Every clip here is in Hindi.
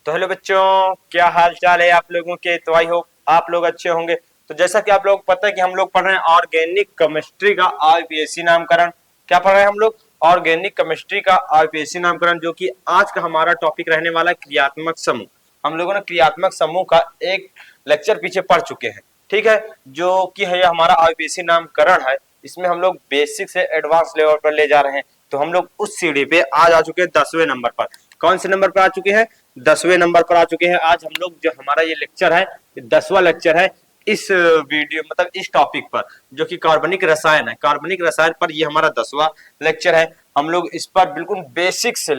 तो हेलो बच्चों, क्या हाल चाल है आप लोगों के। तो आई होप आप लोग अच्छे होंगे। तो जैसा कि आप लोग पता है कि हम लोग पढ़ रहे हैं ऑर्गेनिक केमिस्ट्री का आईपीएससी नामकरण। क्या पढ़ रहे हैं हम लोग? ऑर्गेनिक केमिस्ट्री का आईपीएससी नामकरण, जो कि आज का हमारा टॉपिक रहने वाला है क्रियात्मक समूह। हम लोगों ने क्रियात्मक समूह का एक लेक्चर पीछे पढ़ चुके हैं, ठीक है, जो कि है हमारा आईपीएससी नामकरण है। इसमें हम लोग बेसिक से एडवांस लेवल पर ले जा रहे हैं। तो हम लोग उस सीढ़ी पे आज आ चुके हैं 10वें नंबर पर। कौन से नंबर पर आ चुके हैं? 10वें नंबर पर आ चुके हैं। आज हम लोग जो हमारा ये लेक्चर है, 10वां लेक्चर है इस वीडियो मतलब इस टॉपिक पर, जो कि कार्बनिक रसायन है। कार्बनिक रसायन पर ये हमारा 10वां लेक्चर है। हम लोग इस पर बिल्कुल बेसिक से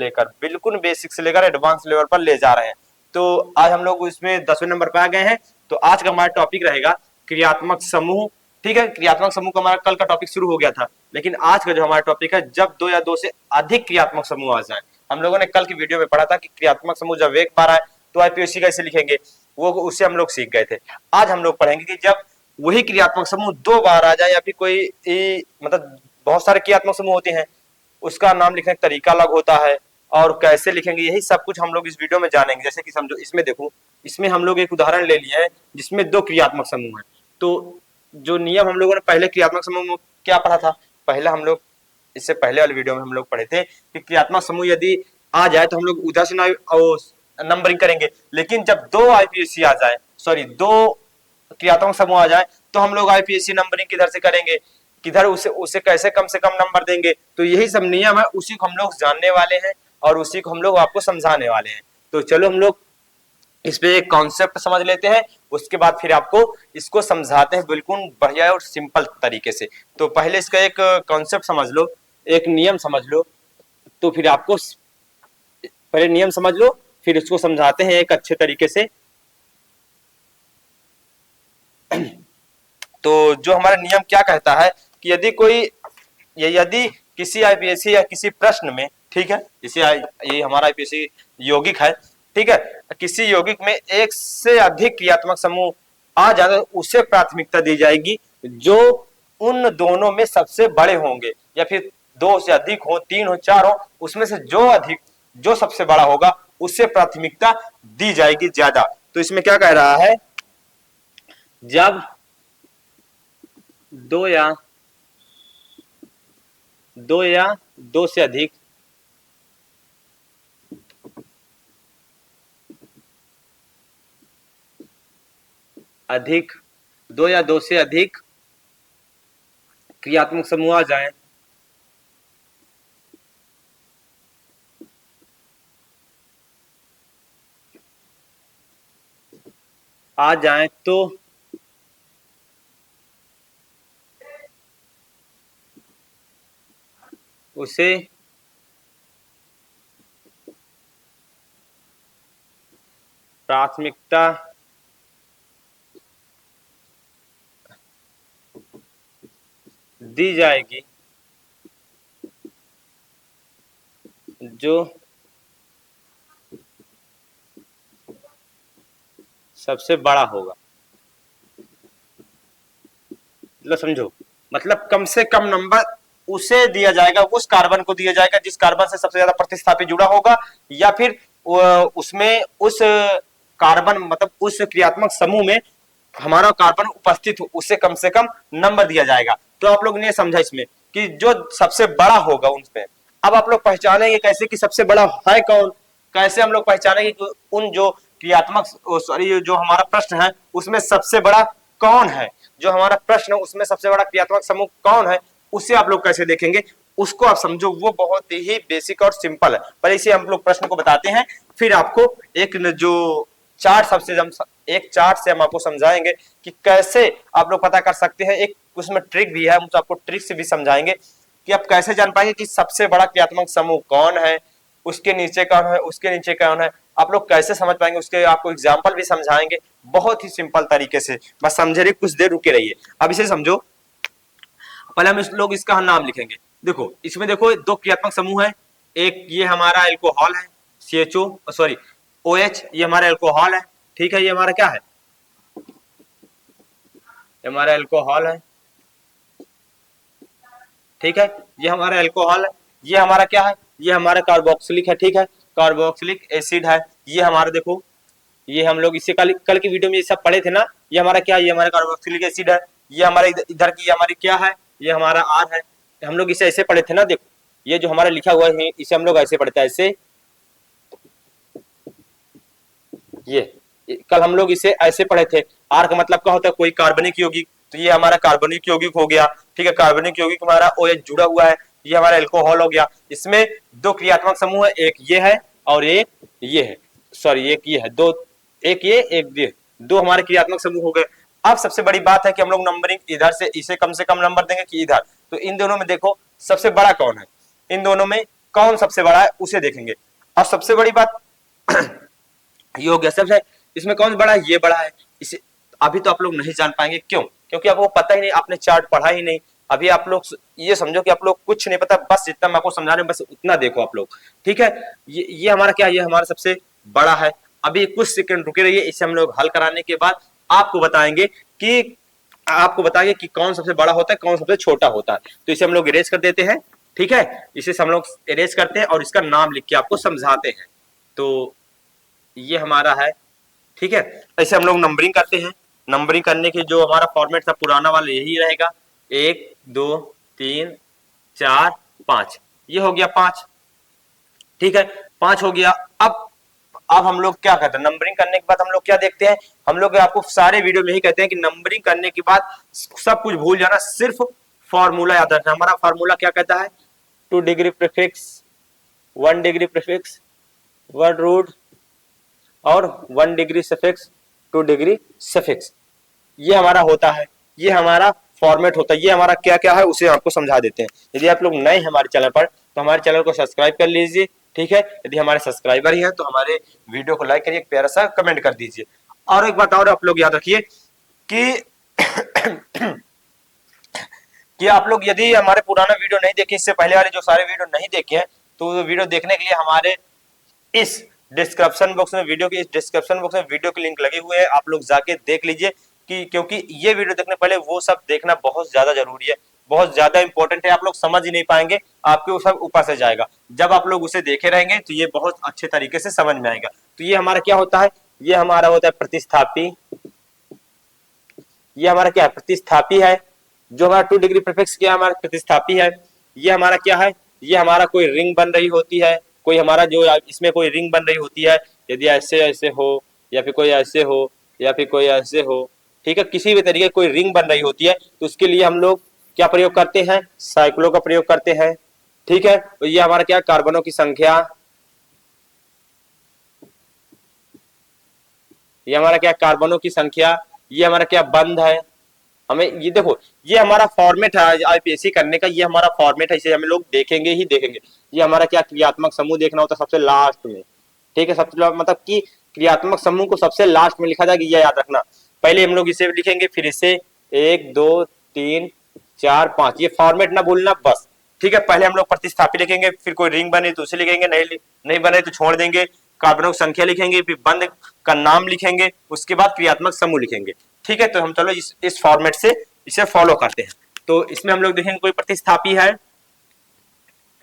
लेकर एडवांस लेवल पर ले जा रहे हैं। तो आज हम लोग इसमें 10वें नंबर पर आ गए हैं। तो आज का हमारा टॉपिक रहेगा क्रियात्मक समूह। ठीक है, क्रियात्मक समूह का हमारा कल का टॉपिक शुरू हो गया था, लेकिन आज का जो हमारा टॉपिक है, जब दो या दो से अधिक क्रियात्मक समूह आ जाए। हम लोगों ने कल की वीडियो में पढ़ा था कि क्रियात्मक समूह जब एक बार आए तो आईपीएससी कैसे लिखेंगे, वो उससे हम लोग सीख गए थे। आज हम लोग पढ़ेंगे कि जब वही क्रियात्मक समूह 2 बार आ जाए, या फिर कोई मतलब बहुत सारे क्रियात्मक समूह होते हैं, उसका नाम लिखने का तरीका अलग होता है और कैसे लिखेंगे, यही सब कुछ हम लोग इस वीडियो में जानेंगे। जैसे कि समझो, इसमें देखो, इसमें हम लोग एक उदाहरण ले लिया है जिसमें 2 क्रियात्मक समूह है। तो जो नियम हम लोगों ने पहले क्रियात्मक समूह में क्या पढ़ा था, पहले हम लोग इससे पहले वाले वीडियो में हम लोग पढ़े थे कि क्रियात्मक समूह यदि आ जाए तो हम लोग उधर से नंबरिंग करेंगे। लेकिन जब 2 आईपीएससी आ जाए, सॉरी 2 क्रियात्मक समूह आ जाए, तो हम लोग आईपीएससी नंबरिंग किधर से करेंगे, किधर उसे उसे कैसे कम से कम नंबर देंगे। तो यही सब नियम है, उसी को हम लोग जानने वाले हैं और उसी को हम लोग आपको समझाने वाले हैं। तो चलो हम लोग इस पे एक कॉन्सेप्ट समझ लेते हैं, उसके बाद फिर आपको इसको समझाते हैं बिल्कुल बढ़िया और सिंपल तरीके से। तो पहले इसका एक कॉन्सेप्ट समझ लो, एक नियम समझ लो, तो फिर आपको पहले नियम समझ लो, फिर इसको समझाते हैं एक अच्छे तरीके से। तो जो हमारा नियम क्या कहता है कि यदि किसी आईपीएससी या किसी प्रश्न में, ठीक है, ये हमारा आईपीएससी यौगिक है, ठीक है, किसी यौगिक में एक से अधिक क्रियात्मक समूह आ जाए, उसे प्राथमिकता दी जाएगी जो उन दोनों में सबसे बड़े होंगे, या फिर 2 से अधिक हो, 3 हो, 4 हो, उसमें से जो सबसे बड़ा होगा उससे प्राथमिकता दी जाएगी ज्यादा। तो इसमें क्या कह रहा है, जब 2 से अधिक 2 से अधिक क्रियात्मक समूह आ जाएं तो उसे प्राथमिकता दी जाएगी जो सबसे बड़ा होगा। मतलब समझो, मतलब कम से कम नंबर उसे दिया जाएगा, उस कार्बन को दिया जाएगा जिस कार्बन से सबसे ज्यादा प्रतिस्थापी जुड़ा होगा, या फिर उसमें उस कार्बन मतलब उस क्रियात्मक समूह में हमारा कार्बन उपस्थित हो, उससे कम से कम नंबर दिया जाएगा। तो आप लोग ने समझा इसमें कि जो सबसे बड़ा होगा उनपे। अब आप लोग पहचानेंगे कैसे कि सबसे बड़ा है कौन, कैसे हम लोग पहचानेंगे कि उन जो क्रियात्मक सॉरी जो हमारा प्रश्न है उसमें सबसे बड़ा कौन है, जो हमारा प्रश्न है उसमें सबसे बड़ा क्रियात्मक समूह कौन है, उसे आप लोग कैसे देखेंगे, उसको आप समझो। वो बहुत ही बेसिक और सिंपल है, पर इसे हम लोग प्रश्न को बताते हैं, फिर आपको एक जो चार्ट से हम आपको समझाएंगे कि कैसे आप लोग पता कर सकते हैं। एक उसमें ट्रिक भी है, हम आपको ट्रिक से भी समझाएंगे कि आप कैसे जान पाएंगे कि सबसे बड़ा क्रियात्मक समूह कौन है, उसके नीचे कौन है, उसके नीचे कौन है, आप लोग कैसे समझ पाएंगे, उसके आपको एग्जाम्पल भी समझाएंगे बहुत ही सिंपल तरीके से। बस समझे रहिए, कुछ देर रुके रहिए। अब इसे समझो, पहले हम लोग इसका नाम लिखेंगे। देखो इसमें देखो 2 क्रियात्मक समूह है, एक ये हमारा एल्कोहल है CHO सॉरी OH, ये हमारा एल्कोहल है, ठीक है, ये हमारा क्या है, ये हमारा एल्कोहल है, ठीक है, ये हमारा एल्कोहल है, ये हमारा क्या है, ये हमारा कार्बोक्सिलिक है, ठीक है, कार्बोक्सिलिक एसिड है। ये हमारा देखो, ये हम लोग इससे कल की वीडियो में ये सब पढ़े थे ना, ये हमारा क्या, ये हमारा कार्बोक्सिलिक एसिड है, ये हमारा इधर की हमारी क्या है, ये हमारा आर है। हम लोग इसे ऐसे पढ़े थे ना, देखो ये जो हमारा लिखा हुआ है इसे हम लोग ऐसे पढ़ते हैं, ऐसे, ये कल हम लोग इसे ऐसे पढ़े थे। आर का मतलब क्या होता है, कोई कार्बनिक यौगिक, तो ये हमारा कार्बनिक यौगिक हो गया, ठीक है। कार्बनिक यौगिक हमारा OH जुड़ा हुआ है, ये हमारा एल्कोहल हो गया। इसमें दो क्रियात्मक समूह है, एक ये है और एक ये है, सॉरी एक ये है, दो, एक ये एक ये, दो हमारे क्रियात्मक समूह हो गए। अब सबसे बड़ी बात है कि हम लोग नंबरिंग इधर से इसे कम से कम नंबर देंगे कि इधर, तो इन दोनों में देखो सबसे बड़ा कौन है, इन दोनों में कौन सबसे बड़ा है उसे देखेंगे। और सबसे बड़ी बात ये हो गया सबसे, इसमें कौन बड़ा है, ये बड़ा है। इसे अभी तो आप लोग नहीं जान पाएंगे, क्यों, क्योंकि आपको पता ही नहीं, आपने चार्ट पढ़ा ही नहीं। अभी आप लोग ये समझो कि आप लोग कुछ नहीं पता, बस जितना मैं आपको समझा रहे हैं बस उतना देखो आप लोग, ठीक है। ये हमारा क्या, ये हमारा सबसे बड़ा है। अभी कुछ सेकंड रुके रहिए, इसे हम लोग हल कराने के बाद आपको बताएंगे कि कौन सबसे बड़ा होता है, कौन सबसे छोटा होता है। तो इसे हम लोग इरेज कर देते हैं, ठीक है, इसे हम लोग इरेज करते हैं और इसका नाम लिख के आपको समझाते हैं। तो ये हमारा है, ठीक है। ऐसे हम लोग नंबरिंग करते हैं। नंबरिंग करने के जो हमारा फॉर्मेट था पुराना वाला यही रहेगा, 1 2 3 4 5, ये हो गया 5, ठीक है, 5 हो गया। अब हम लोग क्या करते हैं, नंबरिंग करने के बाद हम लोग क्या देखते हैं, हम लोग आपको सारे वीडियो में ही कहते हैं कि नंबरिंग करने के बाद सब कुछ भूल जाना, सिर्फ फॉर्मूला याद रखना। हमारा फॉर्मूला क्या कहता है, 2 degree prefix, 1 degree prefix, 1 root और 1 डिग्री सफिक्स, 2 डिग्री सफिक्स, ये हमारा होता है, ये हमारा फॉर्मेट होता है। ये हमारा क्या क्या है उसे आपको समझा देते हैं। यदि आप लोग नए हैं हमारे चैनल पर तो हमारे चैनल को सब्सक्राइब कर लीजिए, ठीक है। यदि हमारे सब्सक्राइबर ही हैं तो हमारे वीडियो को लाइक करिए, एक प्यारा सा कमेंट कर दीजिए। और एक बात और आप लोग याद रखिए कि कि आप लोग यदि हमारे पुराना वीडियो नहीं देखे, इससे पहले वाले जो सारे वीडियो नहीं देखे हैं, तो वीडियो देखने के लिए हमारे इस डिस्क्रिप्शन बॉक्स में, वीडियो के इस डिस्क्रिप्शन बॉक्स में वीडियो के लिंक लगे हुए हैं, आप लोग जाके देख लीजिए। कि क्योंकि ये वीडियो देखने पहले वो सब देखना बहुत ज्यादा जरूरी है, बहुत ज्यादा इंपॉर्टेंट है। आप लोग समझ ही नहीं पाएंगे, आपके वो सब ऊपर से जाएगा। जब आप लोग उसे देखे रहेंगे तो ये बहुत अच्छे तरीके से समझ में आएगा। तो ये हमारा क्या होता है, ये हमारा होता है प्रतिस्थापी, ये हमारा क्या है, प्रतिस्थापी है। जो हमारा 2 डिग्री प्रीफिक्स क्या हमारा प्रतिस्थापी है। ये हमारा क्या है, ये हमारा कोई रिंग बन रही होती है, कोई हमारा जो इसमें कोई रिंग बन रही होती है, यदि ऐसे ऐसे हो या फिर कोई ऐसे हो या फिर कोई ऐसे हो, ठीक है, किसी भी तरीके कोई रिंग बन रही होती है, तो उसके लिए हम लोग क्या प्रयोग करते हैं, साइक्लो का प्रयोग करते हैं, ठीक है। तो ये हमारा क्या, कार्बनों की संख्या, ये हमारा क्या, कार्बनों की संख्या, ये हमारा क्या, बंध है। हमें ये देखो, ये हमारा फॉर्मेट है आईपीएससी करने का, ये हमारा फॉर्मेट है, इसे हम लोग देखेंगे ही देखेंगे। ये हमारा क्या, क्रियात्मक समूह देखना होता है सबसे लास्ट में, ठीक है। सबसे मतलब कि क्रियात्मक समूह को सबसे लास्ट में लिखा जाएगा, ये याद रखना। पहले हम लोग इसे लिखेंगे, फिर इसे 1 2 3 4 5, ये फॉर्मेट ना भूलना बस, ठीक है। पहले हम लोग प्रतिस्थापी लिखेंगे, फिर कोई रिंग बने तो उसे लिखेंगे, नहीं बने तो छोड़ देंगे, कार्बनों की संख्या लिखेंगे, फिर बंध का नाम लिखेंगे, उसके बाद क्रियात्मक समूह लिखेंगे, ठीक है। तो हम चलो इस फॉर्मेट से इसे फॉलो करते हैं। तो इसमें हम लोग देखेंगे कोई प्रतिस्थापी है,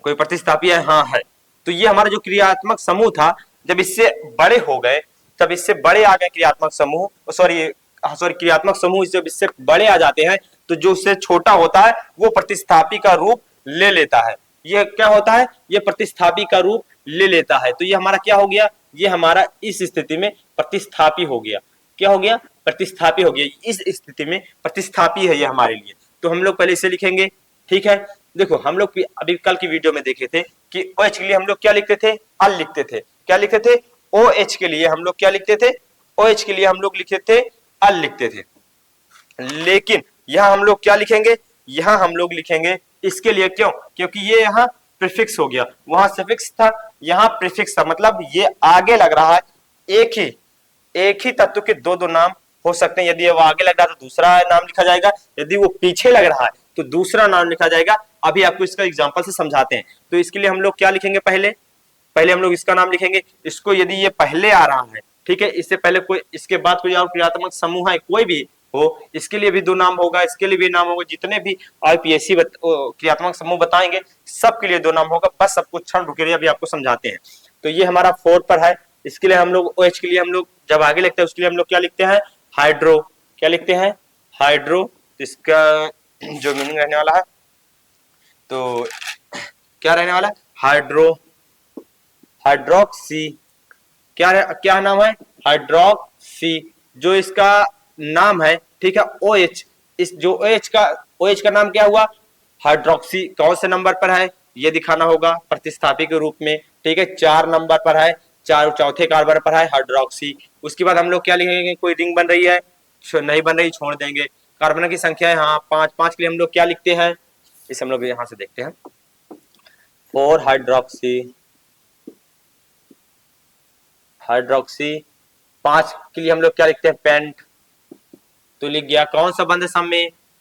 कोई प्रतिस्थापी है, हाँ है। तो ये हमारा जो क्रियात्मक समूह था, जब इससे बड़े हो गए, तब इससे बड़े आ गए क्रियात्मक समूह, सॉरी क्रियात्मक समूह जब इससे बड़े आ जाते हैं तो जो उससे छोटा होता है वो प्रतिस्थापी का रूप ले लेता है। ये क्या होता है, ये प्रतिस्थापी का रूप ले लेता है। तो ये हमारा क्या हो गया, ये हमारा इस स्थिति में प्रतिस्थापी हो गया। क्या हो गया, प्रतिस्थापी हो गया। इस स्थिति में प्रतिस्थापी है ये हमारे लिए। तो हम लोग पहले इसे लिखेंगे, ठीक है। देखो हम लोग अभी कल की वीडियो में देखे थे कि OH के लिए हम लोग क्या लिखते थे, अल लिखते थे। क्या लिखते थे, OH के लिए हम लोग क्या लिखते थे, OH के लिए हम लोग लिखते थे अल लिखते थे। लेकिन यहां हम लोग क्या लिखेंगे, यहां हम लोग लिखेंगे इसके लिए, क्यों, क्योंकि ये यहाँ प्रीफिक्स हो गया, वहां सफिक्स था, यहाँ प्रीफिक्स था, मतलब ये आगे लग रहा है। एक ही तत्व के दो दो नाम हो सकते हैं। यदि वो आगे लग रहा है तो दूसरा नाम लिखा जाएगा, यदि वो पीछे लग रहा है तो दूसरा नाम लिखा जाएगा। अभी आपको इसका एग्जांपल से समझाते हैं। तो इसके लिए हम लोग क्या लिखेंगे, पहले हम लोग इसका नाम लिखेंगे। इसको यदि ये पहले आ रहा है, ठीक है, इससे पहले कोई, इसके बाद कोई और क्रियात्मक समूह है कोई भी हो, इसके लिए भी दो नाम होगा, इसके लिए भी नाम होगा। जितने भी आईपीएससी क्रियात्मक समूह बताएंगे सबके लिए दो नाम होगा। बस सब कुछ क्षण रुके रहिए, अभी आपको समझाते हैं। तो ये हमारा 4 पर है, इसके लिए हम लोग OH के लिए हम लोग जब आगे लिखते हैं उसके लिए हम लोग क्या लिखते हैं, हाइड्रो। क्या लिखते हैं, हाइड्रो। तो इसका जो मीनिंग रहने वाला है, तो क्या रहने वाला है, हाइड्रो, हाइड्रोक्सी। क्या नाम है, हाइड्रोक्सी। जो इसका नाम है, ठीक है, OH। इस जो OH का नाम क्या हुआ, हाइड्रोक्सी। कौन से नंबर पर है ये दिखाना होगा प्रतिस्थापी के रूप में, ठीक है, 4 नंबर पर है, चौथे कार्बन पर है हाइड्रोक्सी। उसके बाद हम लोग क्या लिखेंगे, कोई रिंग बन रही है, नहीं बन रही छोड़ देंगे। कार्बन की संख्या है हाँ 5, 5 के लिए हम लोग क्या लिखते हैं, इसे हम लोग यहां से देखते हैं, 4 हाइड्रोक्सी, हाइड्रोक्सी। 5 के लिए हम लोग क्या लिखते हैं, पेंट। तो लिख गया। कौन सा बंध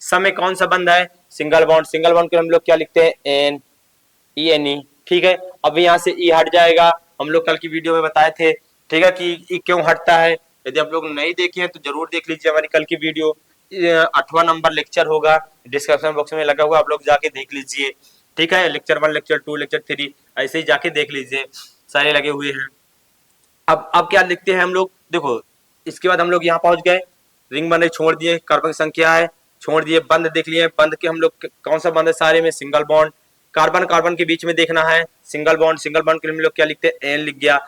सम में कौन सा बंध है, सिंगल बॉन्ड। सिंगल बॉन्ड के हम लोग क्या लिखते हैं, एन, ENE, ठीक है। अब यहाँ से E हट जाएगा, हम लोग कल की वीडियो में बताए थे, ठीक है, कि E क्यों हटता है। यदि आप लोग नहीं देखे हैं तो जरूर देख लीजिए हमारी कल की वीडियो, 8वां नंबर लेक्चर होगा, डिस्क्रिप्शन बॉक्स में लगा हुआ, आप लोग जाके देख लीजिए, ठीक है। लेक्चर 1, लेक्चर 2, लेक्चर 3 ऐसे ही जाके देख लीजिए, सारे लगे हुए हैं। अब क्या लिखते हैं हम लोग, देखो इसके बाद हम लोग यहाँ पहुंच गए, रिंग बने छोड़ दिए, कार्बन की संख्या है छोड़ दिए, बंद देख लिए, बंद के हम लोग कौन सा बंद है, सारे में सिंगल बॉन्ड। कार्बन कार्बन के बीच में देखना है, सिंगल बॉन्ड। सिंगल बॉन्ड के लिए हम लोग क्या लिखते हैं, एन लिख गया।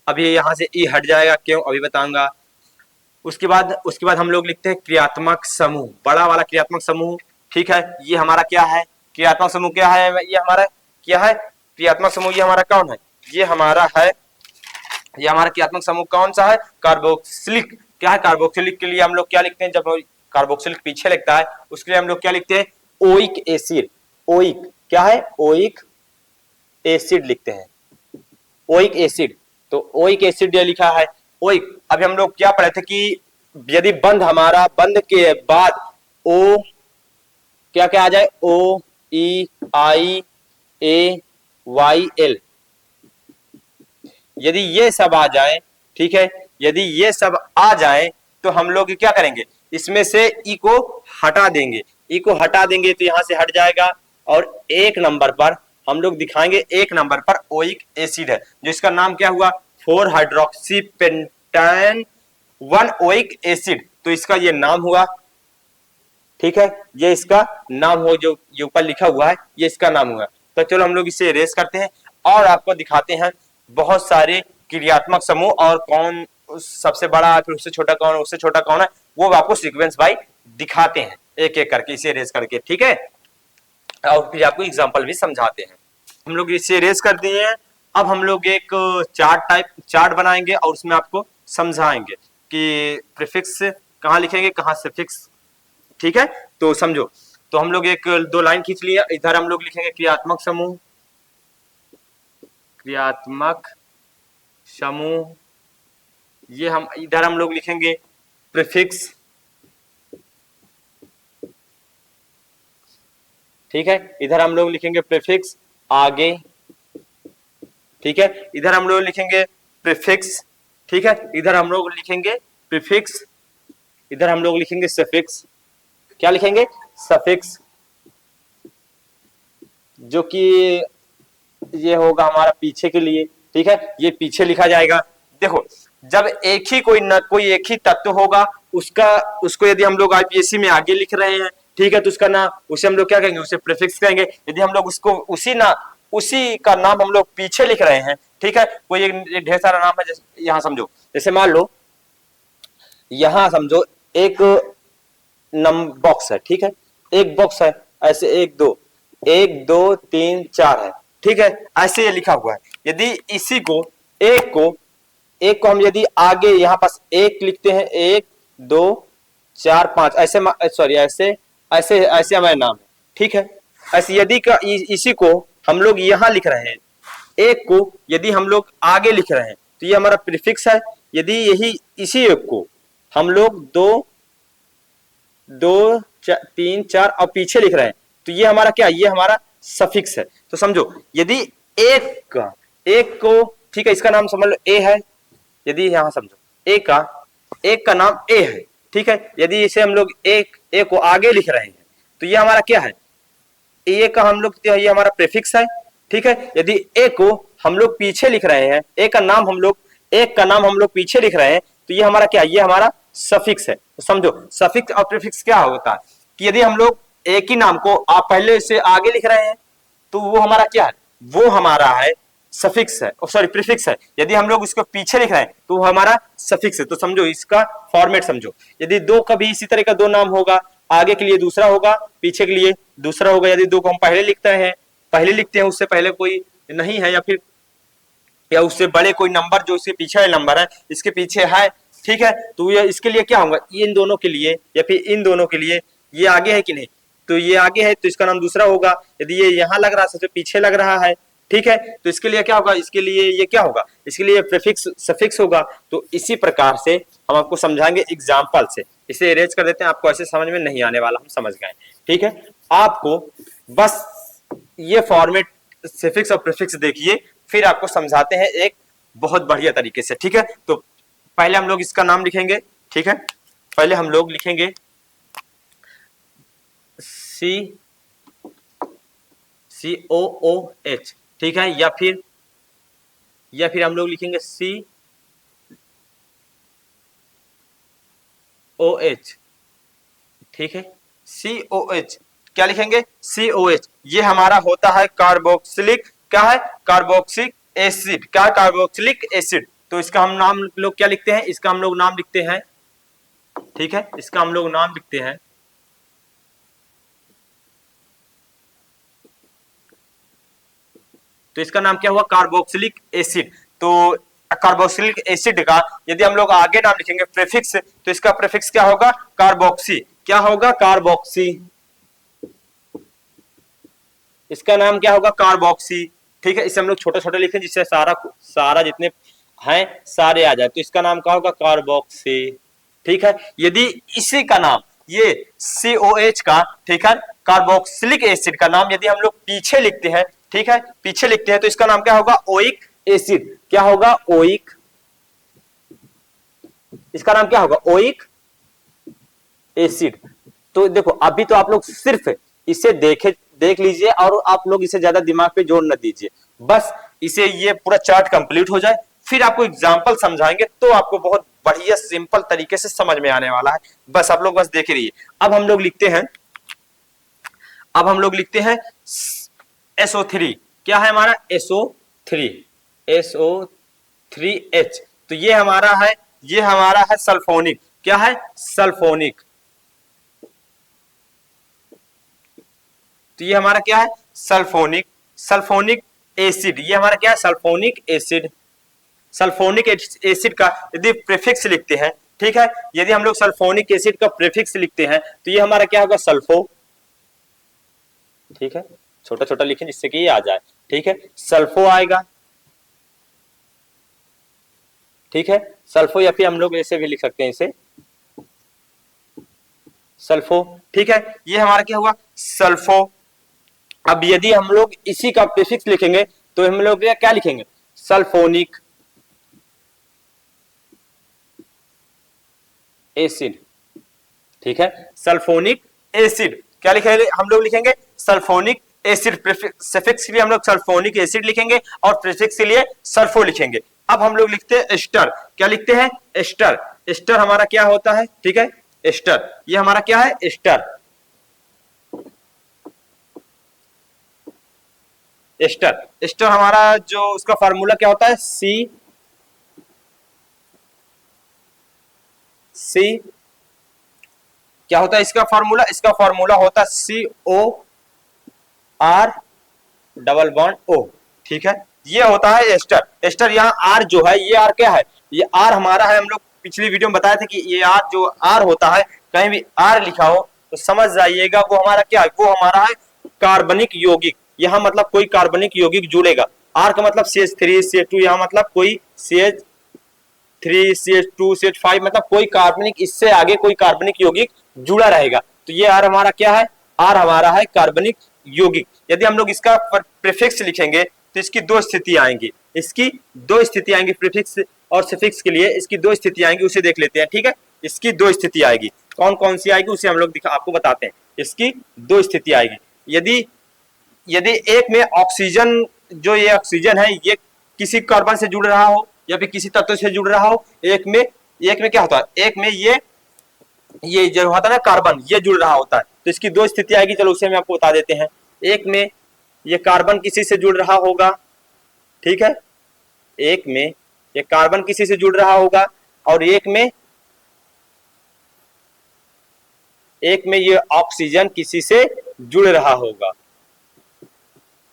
अभी यहाँ से E हट जाएगा, क्यों अभी बताऊंगा। उसके बाद हम लोग लिखते हैं क्रियात्मक समूह, बड़ा वाला क्रियात्मक समूह, ठीक है। ये हमारा क्या है, क्रियात्मक समूह क्या है, ये हमारा क्या है, क्रियात्मक समूह। ये हमारा कौन है, ये हमारा है, ये हमारा क्रियात्मक समूह कौन सा है, कार्बोक्सिलिक। क्या है, कार्बोक्सिलिक के लिए हम लोग क्या लिखते हैं, जब कार्बोक्सिलिक पीछे लिखता है उसके लिए हम लोग क्या लिखते हैं, ओइक एसिड। ओइक क्या है, ओइक एसिड लिखते हैं, ओइक एसिड। तो ओइक एसिड ये लिखा है, ओइक। अभी हम लोग क्या पढ़े थे कि यदि बंध हमारा, बंध के बाद O क्या क्या आ जाए, OEIAYL, यदि ये सब आ जाए, ठीक है, यदि ये सब आ जाए तो हम लोग क्या करेंगे, इसमें से E को हटा देंगे। E को हटा देंगे तो यहां से हट जाएगा, और 1 नंबर पर हम लोग दिखाएंगे, 1 नंबर पर ओइक एसिड है, जो इसका नाम क्या हुआ, 4 हाइड्रोक्सी पेंटान 1 ओइक एसिड। तो इसका ये नाम हुआ, ठीक है, ये इसका नाम हो, जो ये ऊपर लिखा हुआ है ये इसका नाम हुआ। तो चलो हम लोग इसे इरेज करते हैं और आपको दिखाते हैं बहुत सारे क्रियात्मक समूह, और कौन सबसे बड़ा, फिर उससे छोटा कौन, उससे छोटा कौन है, वो आपको सीक्वेंस बाई दिखाते हैं, एक एक करके इसे इरेज करके, ठीक है। और फिर आपको एग्जांपल भी समझाते हैं। हम लोग इसे इरेज कर दिए हैं। अब हम लोग एक चार्ट बनाएंगे और उसमें आपको समझाएंगे कि प्रीफिक्स कहाँ लिखेंगे, कहाँ सफिक्स, ठीक है। तो समझो, तो हम लोग 1-2 लाइन खींच लिए, इधर हम लोग लिखेंगे क्रियात्मक समूह, क्रियात्मक समूह। ये हम इधर हम लोग लिखेंगे प्रीफिक्स, ठीक है, इधर हम लोग लिखेंगे प्रीफिक्स आगे, ठीक है, इधर हम लोग लिखेंगे प्रीफिक्स, ठीक है, इधर हम लोग लिखेंगे प्रीफिक्स, इधर हम लोग लिखेंगे सफिक्स। क्या लिखेंगे, सफिक्स, जो कि ये होगा हमारा पीछे के लिए, ठीक है, ये पीछे लिखा जाएगा। देखो जब एक ही तत्व होगा, उसको यदि हम लोग IPSC में आगे लिख रहे हैं, ठीक है, तो उसका नाम, उसे हम लोग क्या कहेंगे, उसे प्रीफिक्स कहेंगे। यदि हम लोग उसको उसी का नाम हम लोग पीछे लिख रहे हैं, ठीक है, कोई एक ढेर सारा नाम है, जैसे यहां समझो, जैसे मान लो यहां समझो एक बॉक्स है, ठीक है, एक बॉक्स है, ऐसे 1 2 3 4 है, ठीक है, ऐसे ये लिखा हुआ है। यदि इसी को एक को हम यदि आगे यहाँ पास 1 लिखते हैं, 1 2 4 5 ऐसे, सॉरी ऐसे हमारा नाम है, ठीक है। ऐसे यदि इसी को हम लोग यहाँ लिख रहे हैं, एक को यदि हम लोग आगे लिख रहे हैं तो ये हमारा प्रीफिक्स है। यदि इसी एक को हम लोग 2 3 4 और पीछे लिख रहे हैं तो ये हमारा क्या, ये हमारा सफिक्स है। तो समझो, यदि एक को, ठीक है, इसका नाम समझ लो ए है, यदि यहां समझो एक का नाम ए है, ठीक है, यदि इसे हम लोग एक को आगे लिख रहे हैं तो ये हमारा क्या है, ए का हम लोग, ये हमारा प्रीफिक्स है, ठीक है। यदि ए को हम लोग पीछे लिख रहे हैं, ए का नाम हम लोग एक का नाम हम लोग पीछे लिख रहे हैं तो ये हमारा क्या है, ये हमारा सफिक्स है। तो समझो सफिक्स और प्रीफिक्स क्या होता है कि यदि हम लोग एक ही नाम को आप पहले से आगे लिख रहे हैं तो वो हमारा क्या है, वो हमारा है सफिक्स है, सॉरी प्रीफिक्स है। यदि हम लोग इसको पीछे लिख रहे हैं तो वो हमारा सफिक्स है। तो समझो इसका फॉर्मेट समझो, यदि दो कभी इसी तरह का दो नाम होगा, आगे के लिए दूसरा होगा, पीछे के लिए दूसरा होगा। यदि दो को हम पहले लिखते हैं उससे पहले कोई नहीं है, या उससे बड़े कोई नंबर जो इसके पीछे नंबर है इसके पीछे है, ठीक है, तो ये इसके लिए क्या होगा, इन दोनों के लिए या फिर इन दोनों के लिए ये आगे है कि नहीं, तो ये आगे है तो इसका नाम दूसरा होगा। यदि ये यहाँ लग रहा है सबसे पीछे लग रहा है, ठीक है, तो इसके लिए क्या होगा, इसके लिए ये क्या होगा, इसके लिए प्रीफिक्स सफिक्स होगा। तो इसी प्रकार से हम आपको समझाएंगे एग्जाम्पल से। इसे इरेज कर देते हैं, आपको ऐसे समझ में नहीं आने वाला, हम समझ गए, ठीक है। आपको बस ये फॉर्मेट सफिक्स और प्रीफिक्स देखिए, फिर आपको समझाते हैं एक बहुत बढ़िया तरीके से, ठीक है। तो पहले हम लोग इसका नाम लिखेंगे, ठीक है, पहले हम लोग लिखेंगे COOH, ठीक है, या फिर हम लोग लिखेंगे COH, ठीक है, COH क्या लिखेंगे, COH ये हमारा होता है कार्बोक्सिलिक, क्या है, कार्बोक्सिलिक एसिड, क्या कार्बोक्सिलिक एसिड। तो इसका हम नाम लोग क्या लिखते हैं, इसका हम लोग नाम लिखते हैं, ठीक है, इसका हम लोग नाम लिखते हैं तो इसका नाम क्या हुआ, कार्बोक्सिलिक एसिड। तो कार्बोक्सिलिक एसिड का यदि हम लोग आगे नाम लिखेंगे प्रीफिक्स, तो इसका प्रीफिक्स क्या होगा, कार्बोक्सी, क्या होगा, कार्बोक्सी, इसका नाम क्या होगा, कार्बोक्सी, ठीक है। इसे हम लोग छोटे छोटे लिखें जिससे सारा जितने हैं सारे आ जाए। तो इसका नाम क्या होगा, कार्बोक्सी, ठीक है। यदि इसी का नाम ये COH का, ठीक है, कार्बोक्सिलिक एसिड का नाम यदि हम लोग पीछे लिखते हैं, ठीक है, पीछे लिखते हैं तो इसका नाम क्या होगा, ओइक एसिड, क्या होगा, ओइक, इसका नाम क्या होगा, ओइक एसिड। तो देखो अभी तो आप लोग सिर्फ इसे देख लीजिए और आप लोग इसे ज्यादा दिमाग पे जोर न दीजिए, बस इसे ये पूरा चार्ट कंप्लीट हो जाए, फिर आपको एग्जांपल समझाएंगे तो आपको बहुत बढ़िया सिंपल तरीके से समझ में आने वाला है। बस आप लोग बस देख रहिए। अब हम लोग लिखते हैं SO3, क्या है हमारा, SO3H। तो ये हमारा है सल्फोनिक, क्या है, सल्फोनिक। तो ये हमारा क्या है, सल्फोनिक एसिड, ये हमारा क्या है, सल्फोनिक एसिड। सल्फोनिक एसिड का यदि प्रीफिक्स लिखते हैं, ठीक है, यदि हम लोग सल्फोनिक एसिड का प्रीफिक्स लिखते हैं तो ये हमारा क्या होगा, सल्फो, ठीक है, छोटा छोटा लिखें जिससे कि ये आ जाए, ठीक है, सल्फो आएगा, ठीक है, सल्फो, या फिर हम लोग ऐसे भी लिख सकते हैं इसे सल्फो, ठीक है, ये हमारा क्या हुआ, सल्फो। अब यदि हम लोग इसी का प्रीफिक्स लिखेंगे तो हम लोग क्या लिखेंगे, सल्फोनिक एसिड, ठीक है, सल्फोनिक एसिड, क्या लिखेंगे, हम लोग लिखेंगे सल्फोनिक एसिड। सफिक्स के लिए हम लोग सल्फोनिक एसिड लिखेंगे और प्रीफिक्स के लिए सल्फो लिखेंगे। अब हम लोग लिखते हैं एस्टर, क्या लिखते हैं, एस्टर। एस्टर हमारा क्या होता है, ठीक है, एस्टर, ये हमारा क्या है, एस्टर। एस्टर हमारा जो उसका फार्मूला क्या होता है, सी क्या होता है इसका फार्मूला, इसका फार्मूला होता है COR_O, ठीक है, ये होता है एस्टर। एस्टर यहाँ आर जो है, ये आर क्या है, ये आर हमारा है, हम लोग पिछली वीडियो में बताए थे कि ये आर जो आर होता है, कहीं भी आर लिखा हो तो समझ जाइएगा वो हमारा क्या है, वो हमारा है कार्बनिक यौगिक। यहाँ मतलब कोई कार्बनिक यौगिक जुड़ेगा, आर का मतलब CH3 CH2, यहाँ मतलब कोई CH3 CH2 CH5, मतलब कोई कार्बनिक, इससे आगे कोई कार्बनिक यौगिक जुड़ा रहेगा। तो ये आर हमारा क्या है, आर हमारा है कार्बनिक यौगिक। यदि हम लोग इसका प्रीफिक्स लिखेंगे तो इसकी दो स्थिति आएंगी, प्रीफिक्स और सफिक्स के लिए इसकी दो स्थिति आएंगी, उसे देख लेते हैं, ठीक है। इसकी दो स्थिति आएगी, कौन कौन सी आएगी उसे हम लोग आपको बताते हैं। इसकी दो स्थिति आएगी, यदि एक में ऑक्सीजन, जो ये ऑक्सीजन है ये किसी कार्बन से जुड़ रहा हो या फिर किसी तत्व से जुड़ रहा हो। एक में क्या होता है, एक में ये जो होता है ना कार्बन, ये जुड़ रहा होता है। तो इसकी दो स्थिति आएगी, चलो उसे हम आपको बता देते हैं। एक में ये कार्बन किसी से जुड़ रहा होगा, ठीक है, एक में ये कार्बन किसी से जुड़ रहा होगा, और एक में ये ऑक्सीजन किसी से जुड़ रहा होगा,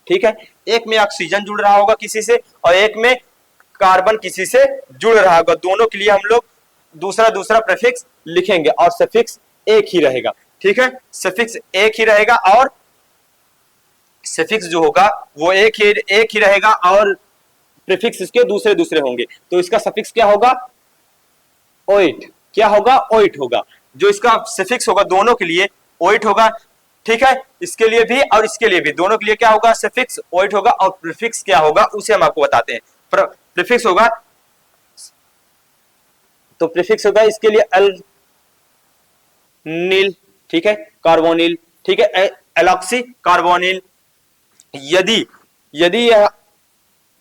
ठीक है। एक में ऑक्सीजन जुड़ रहा होगा किसी से, और एक में कार्बन किसी से जुड़ रहा होगा। दोनों के लिए हम लोग दूसरा प्रीफिक्स लिखेंगे और सफिक्स एक ही रहेगा, ठीक है। सफिक्स एक ही रहेगा और सफिक्स जो होगा वो एक ही रहेगा, और प्रीफिक्स इसके दूसरे होंगे। तो इसका सफिक्स क्या होगा, ओइट। क्या होगा, ओइट होगा। जो इसका सफिक्स होगा दोनों के लिए ओइट होगा, ठीक है। इसके लिए भी और इसके लिए भी, दोनों के लिए क्या होगा, सफिक्स ओइट होगा। और प्रीफिक्स क्या होगा उसे हम आपको बताते हैं। प्रीफिक्स होगा, तो प्रीफिक्स होगा इसके लिए एल्निल, ठीक है, कार्बोनिल, ठीक है, एलॉक्सी कार्बोनिल। यदि यह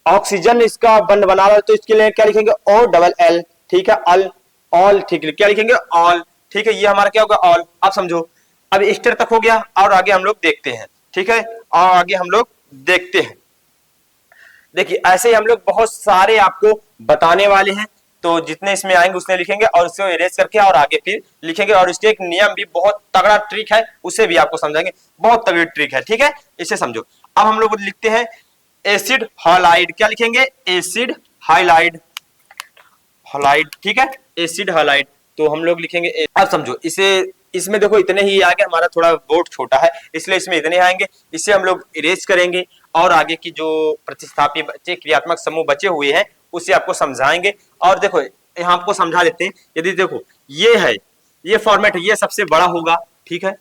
ऑक्सीजन इसका बंध बना रहा है तो इसके लिए क्या लिखेंगे, ओ डबल एल, ठीक है, अल, ऑल, ठीक है, क्या लिखेंगे, ऑल, ठीक है। ये हमारा क्या होगा, ऑल। आप समझो, अब एस्टर तक हो गया, और आगे हम लोग देखते हैं, ठीक है, और आगे हम लोग देखते हैं। देखिए ऐसे ही हम लोग बहुत सारे आपको बताने वाले हैं, तो जितने इसमें आएंगे उसने लिखेंगे और उसको इरेज करके और आगे फिर लिखेंगे। और इसके एक नियम भी बहुत तगड़ा ट्रिक है, उसे भी आपको समझाएंगे, बहुत तगड़ी ट्रिक है, ठीक है, इसे समझो। अब हम लोग लिखते हैं एसिड हाइलाइड, क्या लिखेंगे, एसिड हाइलाइड, ठीक है, एसिड हाइलाइड। तो हम लोग लिखेंगे, अब समझो इसे, इसमें देखो इतने ही आगे, हमारा थोड़ा बोर्ड छोटा है इसलिए इसमें इतने आएंगे। इसे हम लोग इरेज करेंगे और आगे की जो प्रतिस्थापी बचे, क्रियात्मक समूह बचे हुए हैं उसे आपको समझाएंगे। और देखो यहाँ आपको समझा देते हैं। यदि देखो ये है, ये फॉर्मेट है, ये सबसे बड़ा होगा, ठीक है।